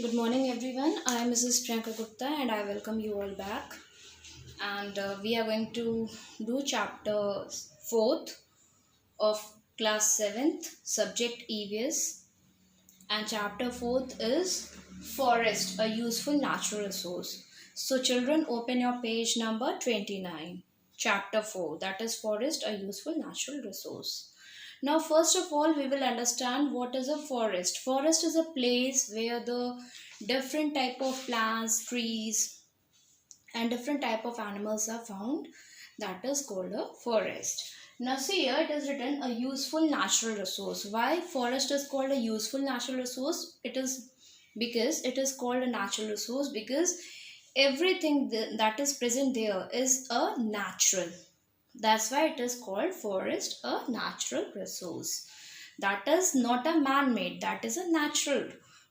Good morning, everyone. I am Mrs. Priyanka Gupta, and I welcome you all back. And we are going to do chapter 4th of class 7th, subject EVS. And chapter 4th is forest, a useful natural resource. So, children, open your page number 29, chapter 4, that is forest, a useful natural resource. Now, first of all, we will understand what is a forest. Forest is a place where the different type of plants, trees, and different type of animals are found. That is called a forest. Now, see here it is written a useful natural resource. Why forest is called a useful natural resource? It is because it is called a natural resource because everything that is present there is a natural. That's why it is called forest, a natural resource. That is not a man made, that is a natural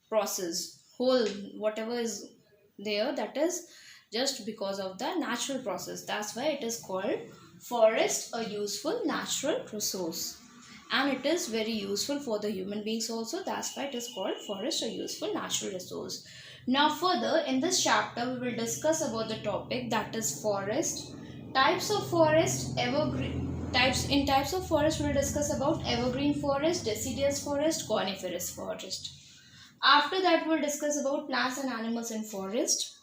process. Whole, whatever is there, that is just because of the natural process. That's why it is called forest, a useful natural resource. And it is very useful for the human beings also. That's why it is called forest, a useful natural resource. Now, further in this chapter, we will discuss about the topic that is forest. Types of forest, evergreen types. In types of forest, we will discuss about evergreen forest, deciduous forest, coniferous forest. After that, we'll discuss about plants and animals in forest.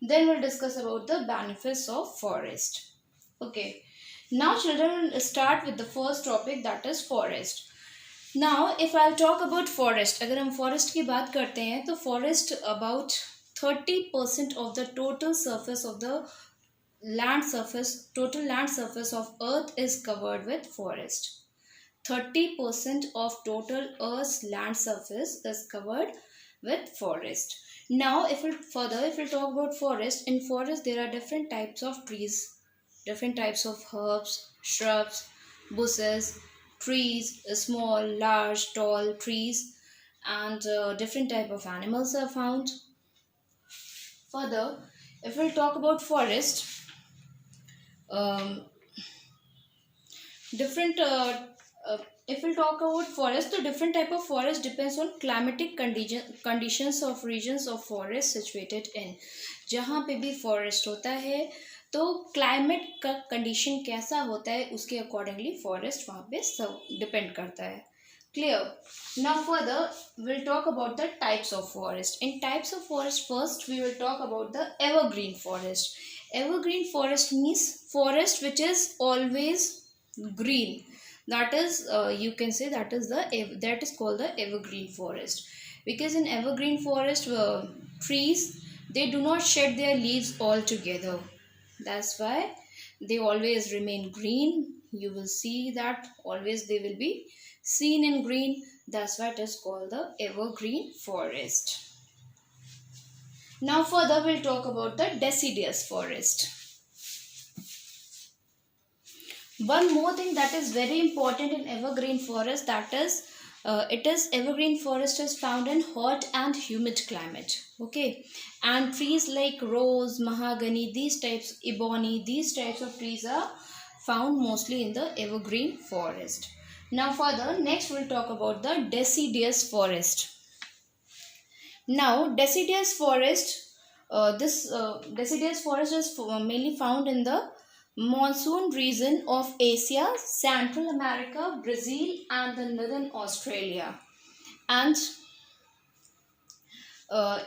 Then we'll discuss about the benefits of forest. Okay. Now, children, will start with the first topic, that is forest. Now, if I'll talk about forest, अगर हम forest की बात करते हैं तो forest about 30% of the total surface of the total land surface of earth is covered with forest. 30% of total earth's land surface is covered with forest. Now if we talk about forest, in forest there are different types of trees, different types of herbs, shrubs, bushes, trees, small, large, tall trees, and different type of animals are found. Further, if we'll talk about forest, um, different uh, if we'll talk about forest, the different type of forest depends on climatic conditions of regions of forest situated in. जहाँ पे भी forest होता है तो climate का condition कैसा होता है उसके अकॉर्डिंगली फॉरेस्ट वहाँ पे सब डिपेंड करता है. Clear. Now further we'll talk about the types of forest. In types of forest, first we will talk about the evergreen forest. Evergreen forest means forest which is always green. That is you can say that is called the evergreen forest, because in evergreen forest trees, they do not shed their leaves altogether. That's why they always remain green. You will see that always they will be seen in green. That's why it is called the evergreen forest. Now further we'll talk about the deciduous forest. One more thing that is very important in evergreen forest, that is it is evergreen forest is found in hot and humid climate. Okay, and trees like rose, mahogany, these types, ebony, these types of trees are found mostly in the evergreen forest. Now further, next we'll talk about the deciduous forest. Now deciduous forest, this deciduous forest is mainly found in the monsoon region of Asia, Central America, Brazil, and the northern Australia. And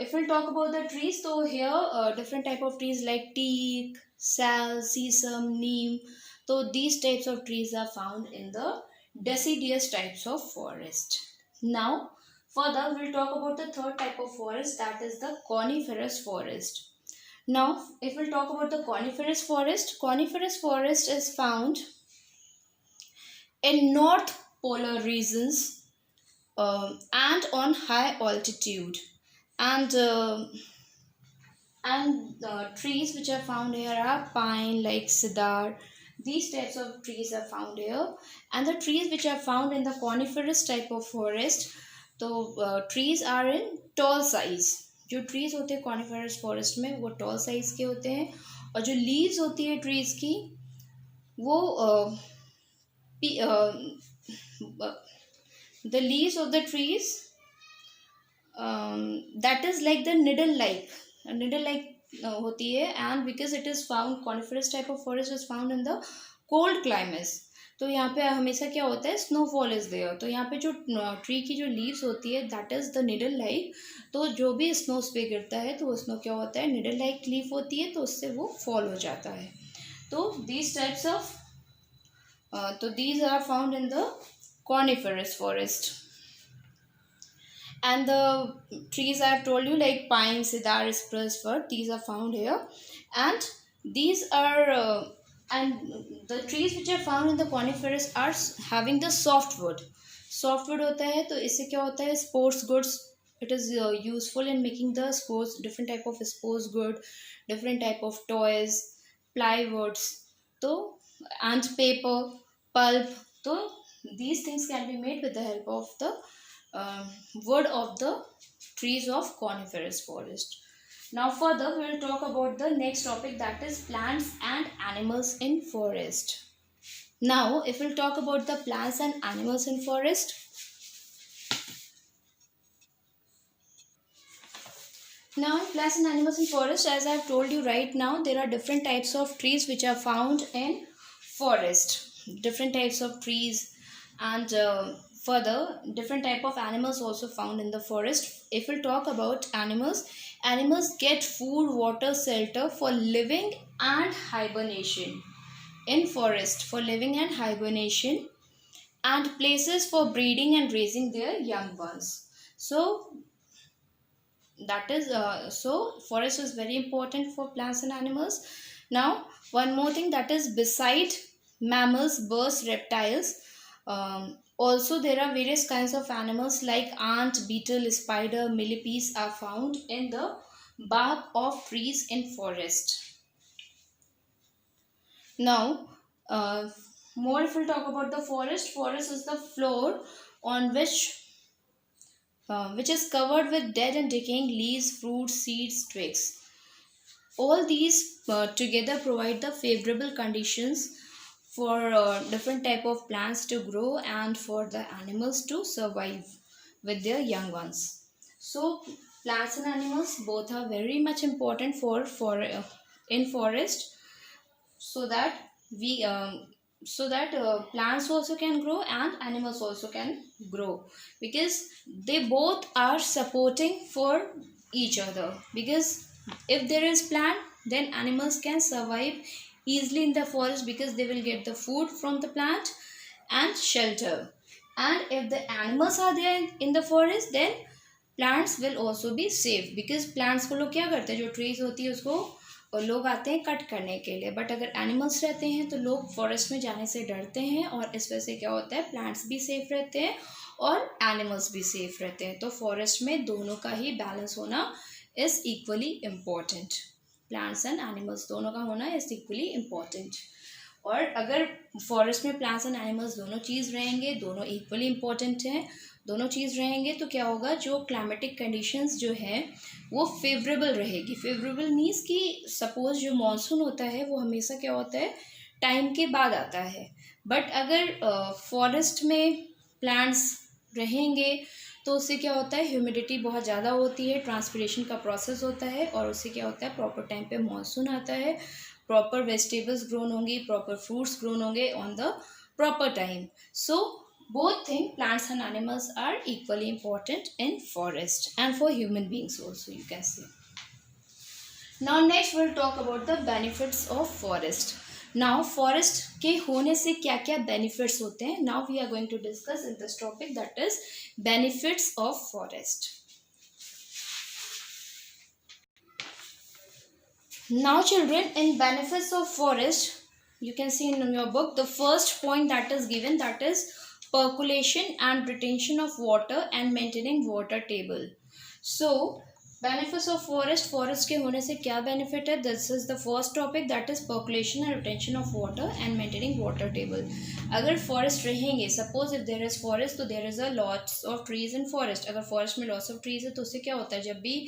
if we'll talk about the trees, so here different type of trees like teak, sal, sesame, neem. So these types of trees are found in the deciduous types of forest. Now further we'll talk about the third type of forest, that is the coniferous forest. Now if we'll talk about the coniferous forest is found in north polar regions and on high altitude, and the trees which are found here are pine like cedar. These types of trees are found here, and the trees which are found in the coniferous type of forest, तो trees are in tall size. जो trees होते हैं coniferous forest में वो tall size के होते हैं, और जो leaves होती है trees की वो the leaves of the trees that is like the needle like होती है, and because it is found, coniferous type of forest is found in the cold climates. तो यहाँ पे हमेशा क्या होता है, स्नोफॉल इज देयर, तो यहाँ पे जो ट्री की जो लीव्स होती है that is the needle like, तो जो भी स्नो उस पे गिरता है तो स्नो क्या होता है, निडल लाइक लीफ होती है, तो उससे वो फॉल हो जाता है. तो these types of तो these are found in the coniferous forest. And the trees I have told you like pine, cedar, spruce, fir, these are found here. And these are and the trees which are found in the coniferous are having the softwood. Softwood होता है तो इससे क्या होता है, sports goods, it is useful in making the sports, different type of sports good, different type of toys, plywoods, तो and paper, pulp, तो these things can be made with the help of the wood of the trees of coniferous forest. Now further we will talk about the next topic, that is plants and animals in forest. Now if we'll talk about the plants and animals in forest, now plants and animals in forest, as I have told you right now, there are different types of trees which are found in forest, different types of trees, and further different type of animals also found in the forest. If we'll talk about animals, animals get food, water, shelter for living and hibernation in forest, for living and hibernation, and places for breeding and raising their young ones. So that is so forest is very important for plants and animals. Now one more thing, that is beside mammals, birds, reptiles, also there are various kinds of animals like ant, beetle, spider, millipedes are found in the bark of trees in forest. Now more if we'll talk about the forest, forest is the floor on which is covered with dead and decaying leaves, fruits, seeds, twigs. All these together provide the favorable conditions for different type of plants to grow and for the animals to survive with their young ones. So plants and animals both are very much important for in forest, so that we plants also can grow and animals also can grow, because they both are supporting for each other. Because if there is plant, then animals can survive easily in the forest because they will get the food from the plant and shelter. And if the animals are there in the forest, then plants will also be safe, because plants को लोग क्या करते हैं, जो trees होती है उसको और लोग आते हैं कट करने के लिए, बट अगर एनिमल्स रहते हैं तो लोग फॉरेस्ट में जाने से डरते हैं, और इस वजह से क्या होता है, प्लांट्स भी सेफ रहते हैं और एनिमल्स भी सेफ रहते हैं. तो फॉरेस्ट में दोनों का ही बैलेंस होना is equally important. Plants and animals दोनों का होना इज़ इक्वली इम्पॉर्टेंट. और अगर फॉरेस्ट में प्लांट्स एंड एनिमल्स दोनों चीज़ रहेंगे, दोनों इक्वली इम्पॉर्टेंट हैं, दोनों चीज़ रहेंगे, तो क्या होगा, जो क्लाइमेटिक कंडीशंस जो है वो फेवरेबल रहेगी. फेवरेबल मीन्स कि सपोज जो मानसून होता है वो हमेशा क्या होता है, टाइम के बाद आता है. बट अगर फॉरेस्ट में प्लांट्स रहेंगे तो उससे क्या होता है, ह्यूमिडिटी बहुत ज़्यादा होती है, ट्रांसपिरेशन का प्रोसेस होता है, और उससे क्या होता है, प्रॉपर टाइम पे मानसून आता है, प्रॉपर वेजिटेबल्स ग्रोन होंगी, प्रॉपर फ्रूट्स ग्रोन होंगे on the proper time. So both things, plants and animals, are equally important in forest and for human beings also, you can say. Now next we'll talk about the benefits of forest. Now forest के होने से क्या क्या benefits होते हैं, now we are going to discuss in this topic, that is benefits of forest. Now children, in benefits of forest, you can see in your book the first point that is given, that is percolation and retention of water and maintaining water table. So benefits of forest, forest के होने से क्या benefit है, this is the first topic, that is percolation and retention of water and maintaining water table. अगर forest रहेंगे, suppose if there is forest, तो there is a lots of trees in forest. अगर forest में lots of trees है तो उससे क्या होता है, जब भी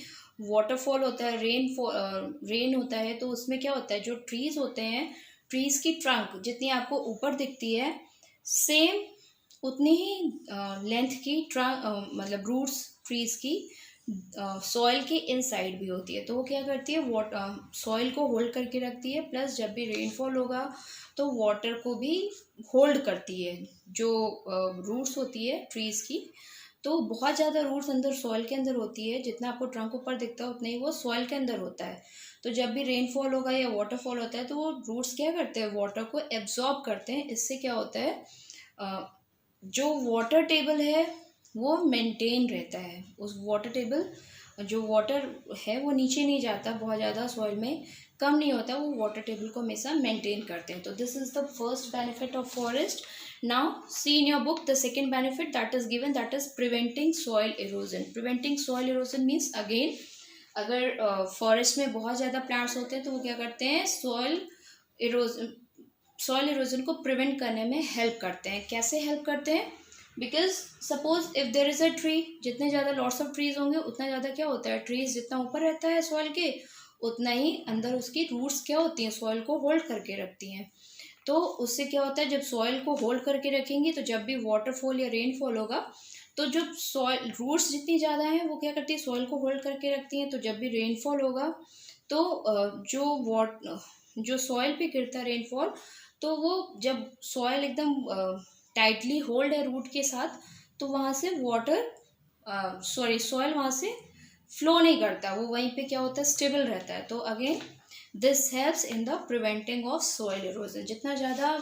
waterfall होता है, rain होता है, तो उसमें क्या होता है, जो trees होते हैं, trees की trunk जितनी आपको ऊपर दिखती है, same उतनी ही लेंथ की मतलब रूट्स ट्रीज की सॉइल के इनसाइड भी होती है। तो वो क्या करती है, वाटर सॉइल को होल्ड करके रखती है, प्लस जब भी रेनफॉल होगा तो वाटर को भी होल्ड करती है। जो रूट्स होती है ट्रीज़ की, तो बहुत ज़्यादा रूट्स अंदर सॉइल के अंदर होती है। जितना आपको ट्रंक ऊपर दिखता है उतना ही वो सॉइल के अंदर होता है। तो जब भी रेनफॉल होगा या वाटरफॉल होता है तो वो रूट्स क्या करते हैं, वाटर को एब्जॉर्ब करते हैं। इससे क्या होता है, जो वाटर टेबल है वो मेंटेन रहता है। उस वाटर टेबल, जो वाटर है वो नीचे नहीं जाता, बहुत ज़्यादा सॉइल में कम नहीं होता, वो वाटर टेबल को हमेशा मेंटेन करते हैं। तो this is the first benefit of forest. Now see in your book the second benefit that is given, that is preventing soil erosion. Preventing soil erosion means, again अगर forest में बहुत ज़्यादा plants होते हैं तो वो क्या करते हैं, सॉइल इरोजन को प्रिवेंट करने में हेल्प करते हैं। कैसे हेल्प करते हैं, because suppose if there is a tree, जितने ज़्यादा लॉट्स ऑफ ट्रीज होंगे उतना ज़्यादा क्या होता है, ट्रीज जितना ऊपर रहता है सॉइल के उतना ही अंदर उसकी रूट्स क्या होती हैं, सॉइल को होल्ड करके रखती हैं। तो उससे क्या होता है, जब सॉइल को होल्ड करके रखेंगी तो जब भी वाटरफॉल या रेनफॉल होगा तो जो सॉइल रूट्स जितनी ज़्यादा हैं वो क्या करती है, सॉइल को होल्ड करके रखती हैं। तो जब भी रेनफॉल होगा तो जो सॉइल पे गिरता है रेनफॉल, तो वो जब सॉइल एकदम टाइटली होल्ड है रूट के साथ, तो वहाँ से सॉइल वहाँ से फ्लो नहीं करता, वो वहीं पे क्या होता है, स्टेबल रहता है। तो again this helps in the preventing of soil erosion. जितना ज़्यादा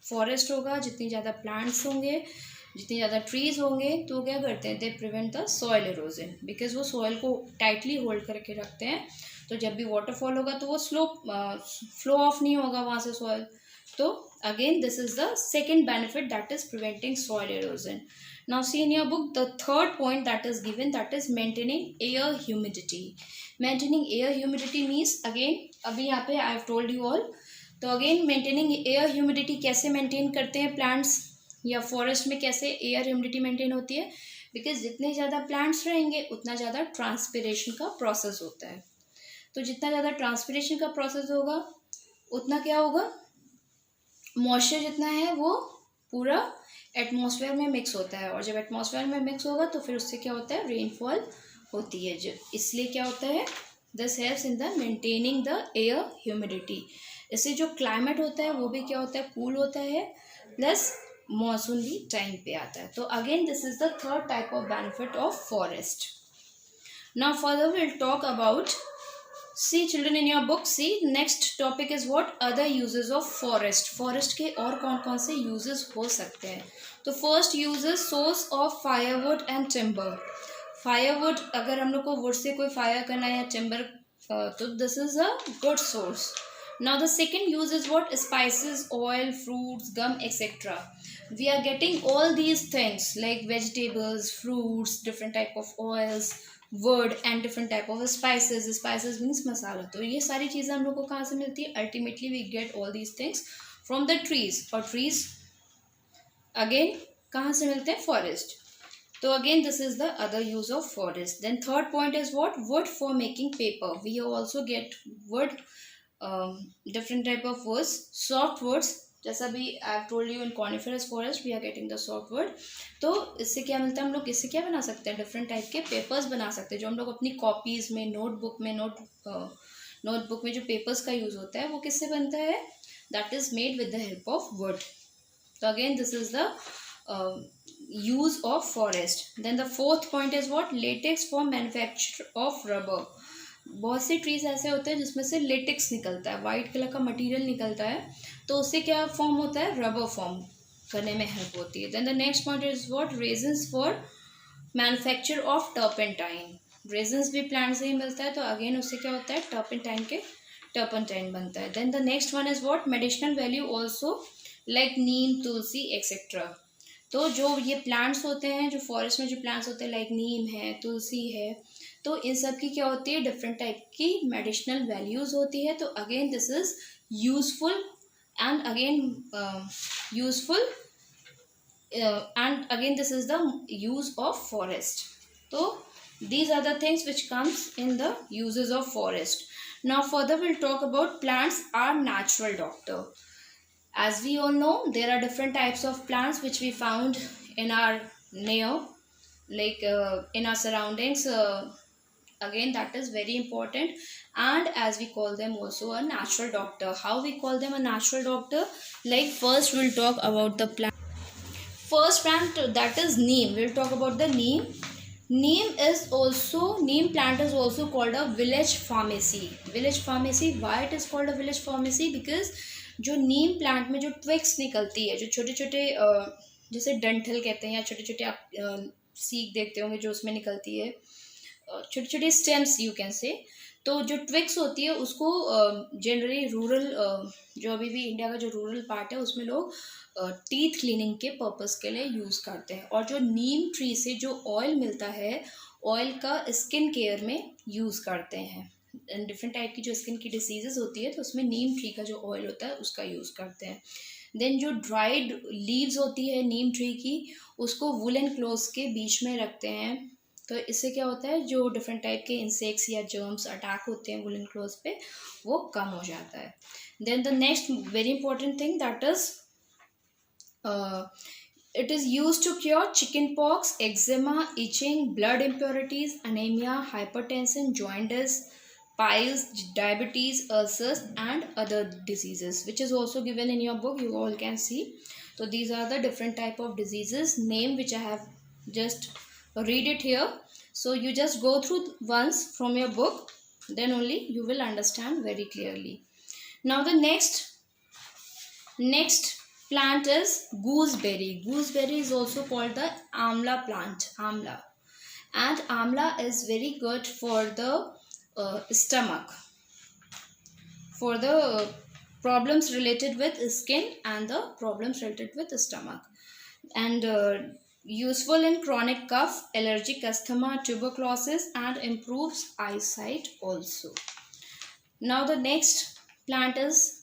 फॉरेस्ट होगा, जितनी ज़्यादा प्लांट्स होंगे, जितनी ज़्यादा ट्रीज होंगे, तो क्या करते हैं, they prevent the soil erosion, because वो सॉइल को टाइटली होल्ड करके रखते हैं। तो जब भी वाटरफॉल होगा तो वो फ्लो ऑफ नहीं होगा वहाँ से सॉइल। तो again this is the second benefit, that is preventing soil erosion. Now see in your book the third point that is given, that is maintaining air humidity. Maintaining air humidity means, again अभी यहाँ पे I have told you all, तो again maintaining air humidity कैसे maintain करते हैं plants या forest में, कैसे air humidity maintain होती है, because जितने ज़्यादा plants रहेंगे उतना ज़्यादा transpiration का process होता है। तो जितना ज़्यादा transpiration का process होगा उतना क्या होगा, मॉइस्चर जितना है वो पूरा एटमॉस्फेयर में मिक्स होता है, और जब एटमॉस्फेयर में मिक्स होगा तो फिर उससे क्या होता है, रेनफॉल होती है। जो इसलिए क्या होता है, this helps in the maintaining the air humidity. इससे जो क्लाइमेट होता है वो भी क्या होता है, कूल होता है, प्लस मॉनसून भी टाइम पे आता है। तो again this is the third type of benefit of forest. Now further will talk about, see children in your book, see next topic is what, other uses of forest. forest के और कौन कौन से uses हो सकते हैं। तो first uses, source of firewood and timber. firewood, अगर हम लोग को wood से कोई fire करना है या timber, तो this is a good source. now the second use is what, spices, oil, fruits, gum, etc. we are getting all these things like vegetables, fruits, different type of oils, wood and different type of spices. spices means मसाला। तो ये सारी चीज़ें हम लोग को कहाँ से मिलती है, ultimately we get all these things from the trees. और ट्रीज अगेन कहाँ से मिलते हैं, फॉरेस्ट। तो again this is the other use of forest. Then third point is what, wood for making paper. We also get wood, different type of woods, soft woods, जैसा भी I have told you in coniferous forest we are getting the softwood. तो इससे क्या मिलता है, हम लोग इससे क्या बना सकते हैं, डिफरेंट टाइप के पेपर्स बना सकते हैं, जो हम लोग अपनी कॉपीज़ में, नोटबुक में जो पेपर्स का यूज़ होता है वो किससे बनता है, that is made with the help of wood. तो again this is the use of forest. Then the fourth point is what, latex for manufacture of rubber. बहुत से ट्रीज ऐसे होते हैं जिसमें से लेटेक्स निकलता है, वाइट कलर का मटेरियल निकलता है, तो उससे क्या फॉर्म होता है, रबर फॉर्म करने में हेल्प होती है। Then the next point is what, resins for manufacture of turpentine. Resins भी प्लांट से ही मिलता है, तो अगेन उससे क्या होता है, टर्पेंटाइन बनता है। Then the next one is what, medicinal value also like neem, tulsi etcetera. तो जो ये प्लांट्स होते हैं, जो फॉरेस्ट में जो प्लांट्स होते हैं लाइक नीम है, तुलसी है, तो इन सब की क्या होती है, डिफरेंट टाइप की मेडिसिनल वैल्यूज होती है। तो again this is useful and again this is the use of forest. So these are the things which comes in the uses of forest. Now further we'll talk about plants are natural doctor. As we all know, there are different types of plants which we found in our like in our surroundings. Again, that is very important. And as we call them also a natural doctor. How we call them a natural doctor? Like first we'll talk about the plant. First plant, that is neem. We'll talk about the neem. Neem plant is also called a village pharmacy. Village pharmacy, why it is called a village pharmacy? Because जो नीम plant में जो twigs निकलती है, जो छोटे छोटे जैसे डंठल कहते हैं, या छोटे छोटे आप सीख देखते होंगे जो उसमें निकलती है, छोटे छोटे स्टेम्स यू कैन से, तो जो ट्विक्स होती है उसको जनरली रूरल, जो अभी भी इंडिया का जो रूरल पार्ट है उसमें लोग टीथ क्लीनिंग के पर्पस के लिए यूज़ करते हैं. और जो नीम ट्री से जो ऑयल मिलता है, ऑयल का स्किन केयर में यूज़ करते हैं. डिफरेंट टाइप की जो स्किन की डिसीजेज होती है तो उसमें नीम ट्री का जो ऑयल होता है उसका यूज़ करते हैं. देन जो ड्राइड लीव्स होती है नीम ट्री की, उसको वुलन क्लोथ्स के बीच में रखते हैं. तो इससे क्या होता है, जो डिफरेंट टाइप के इंसेक्ट्स या जर्म्स अटैक होते हैं वुलन क्लोथ्स पे, वो कम हो जाता है. Then the next very important thing, that is it is used to cure chicken pox, eczema, itching, blood impurities, anemia, hypertension, jaundice, piles, diabetes, ulcers, and other diseases, which is also given in your book. You all can see. So these are the different type of diseases name which I have just read it here. So you just go through once from your book, then only you will understand very clearly. Now the next plant is gooseberry. Gooseberry is also called the amla plant. Amla, and amla is very good for the stomach, for the problems related with skin and the problems related with the stomach, and useful in chronic cough, allergic asthma, tuberculosis, and improves eyesight also. Now the next plant is,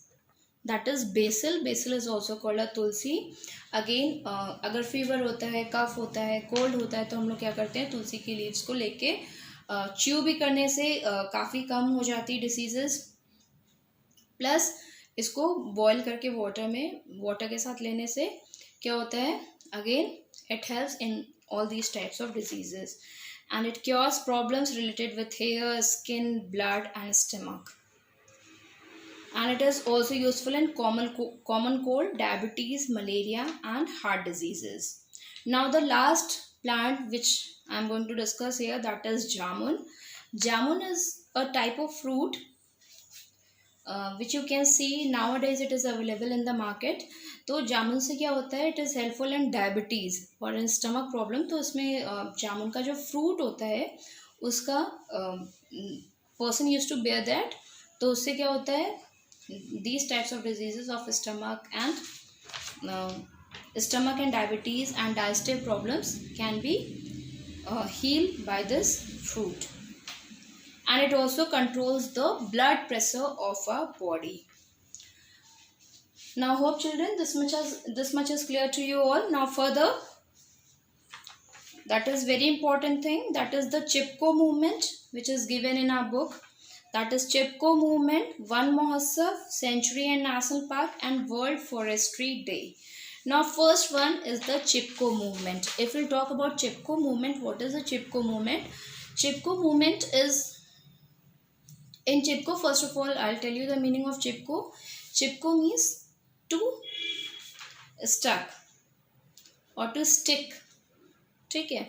that is basil. Basil is also called a tulsi. Again, अगर fever होता है, कफ होता है, cold होता है, तो हम लोग क्या करते हैं, तुलसी की लीव्स को लेके च्यू भी करने से काफ़ी कम हो जाती है डिसीजेस. प्लस इसको बॉयल करके वाटर के साथ लेने से क्या होता है, again it helps in all these types of diseases, and it cures problems related with hair, skin, blood, and stomach. And it is also useful in common cold, diabetes, malaria, and heart diseases. Now the last plant which I am going to discuss here, that is jamun. Jamun is a type of fruit which you can see nowadays it is available in the market. तो जामुन से क्या होता है, it is helpful in diabetes और in stomach problem. तो इसमें जामुन का जो फ्रूट होता है उसका person use to bear that, तो उससे क्या होता है, these types of diseases of stomach and diabetes and digestive problems can be healed by this fruit. And it also controls the blood pressure of our body. Now hope children this much is clear to you all. Now further, that is very important thing, that is the Chipko movement which is given in our book. That is Chipko movement, Van Mahotsav, Sanctuary and National Park, and World Forestry Day. Now first one is the Chipko movement. If we talk about Chipko movement, what is the Chipko movement? Chipko movement is, in Chipko, first of all I'll tell you the meaning of Chipko. Chipko means to stuck or to stick. ठीक है,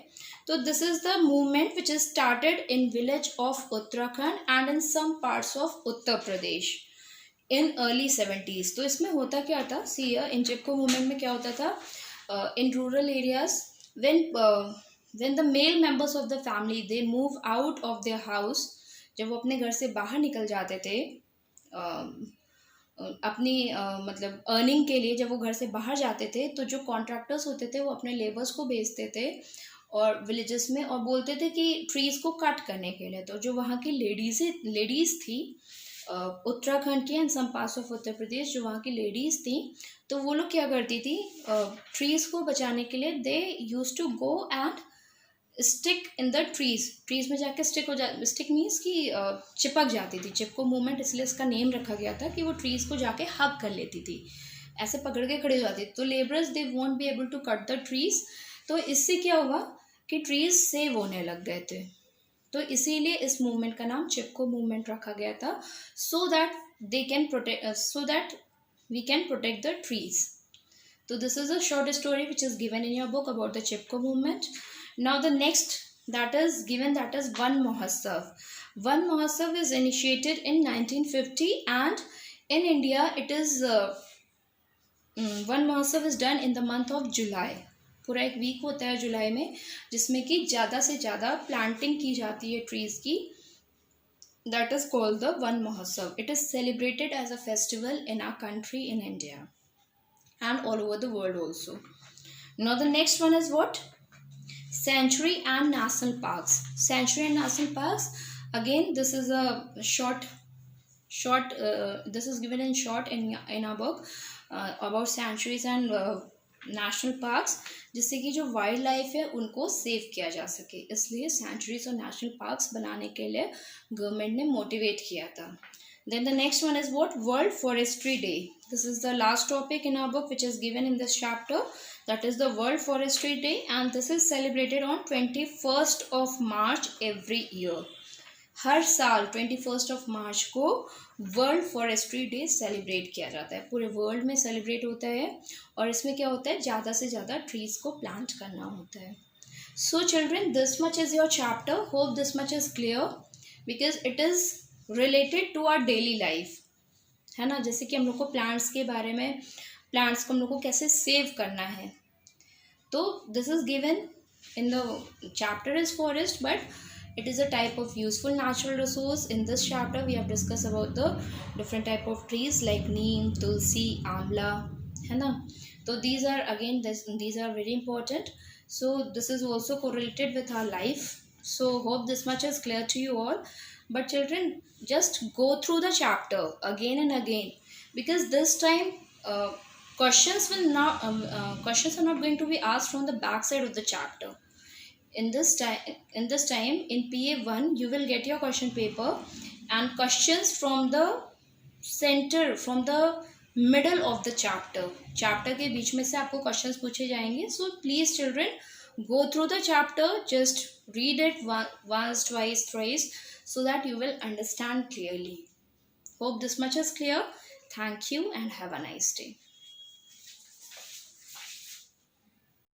तो this is the movement which is started in village of Uttarakhand and in some parts of Uttar Pradesh in early 70s. तो इसमें होता क्या था, सी इन चिपको movement में क्या होता था, in rural areas when the male members of the family they move out of their house, जब वो अपने घर से बाहर निकल जाते थे अपनी मतलब अर्निंग के लिए, जब वो घर से बाहर जाते थे तो जो कॉन्ट्रैक्टर्स होते थे वो अपने लेबर्स को भेजते थे और विलेजेस में, और बोलते थे कि ट्रीज़ को कट करने के लिए. तो जो वहाँ की लेडीज़ थी उत्तराखंड की and some parts of Uttar प्रदेश, जो वहाँ की लेडीज़ थी, तो वो लोग क्या करती थी, ट्रीज़ को बचाने के लिए they use to go and stick in the trees में जाके स्टिक मीन्स कि चिपक जाती थी. चिपको मूवमेंट इसलिए इसका नेम रखा गया था कि वो ट्रीज़ को जाके हग कर लेती थी, ऐसे पकड़ के खड़े हो जाती थी. तो labourers they won't be able to cut the trees. तो इससे क्या हुआ कि ट्रीज सेव होने लग गए थे, तो इसीलिए इस मूवमेंट का नाम चिपको मूवमेंट रखा गया था, so that we can protect the trees. So this is a short story which is given in your book about the Chipko movement. Now the next that is Van Mahotsav. Van Mahotsav is initiated in 1950 and in India it is Van Mahotsav is done in the month of July. पूरा एक week होता है जुलाई में जिसमें कि ज़्यादा से ज़्यादा प्लांटिंग की जाती है ट्रीज की. That is called the Van Mahotsav. It is celebrated as a festival in our country in India and all over the world also. Now the next one is what? Sanctuary and national parks. Sanctuary and national parks, again this is a short this is given in short in our book about sanctuaries and national parks, जिससे कि जो wild life है उनको save किया जा सके, इसलिए centuries और नेशनल पार्क्स बनाने के लिए गवर्नमेंट ने मोटिवेट किया था. Then the next one is what? World Forestry Day. This is the last topic in our book which is given in this chapter. That is the World Forestry Day, and this is celebrated on 21st of March every year. हर साल 21st of March को World Forestry Day celebrate किया जाता है. पूरे world में celebrate होता है और इसमें क्या होता है, ज़्यादा से ज़्यादा ट्रीज को प्लांट करना होता है. So children, this much is your chapter. Hope this much is clear because it is related to our daily life, है ना. जैसे कि हम लोग को प्लांट्स के बारे में, प्लांट्स को हम लोग को कैसे सेव करना है, तो this is given in the chapter is forest, but it is a type of useful natural resource. In this chapter we have discuss about the different type of trees like neem, tulsi, amla, है ना. तो these are again these are very important. So this is also correlated with our life. So hope this much is clear to you all. But children, just go through the chapter again and again, because this time questions are not going to be asked from the back side of the chapter. In this time in PA1 you will get your question paper and questions from the center, from the middle of the chapter के बीच में से आपको questions पूछे जाएंगे. So please children, go through the chapter, just read it once, twice, thrice, so that you will understand clearly. Hope this much is clear. Thank you and have a nice day.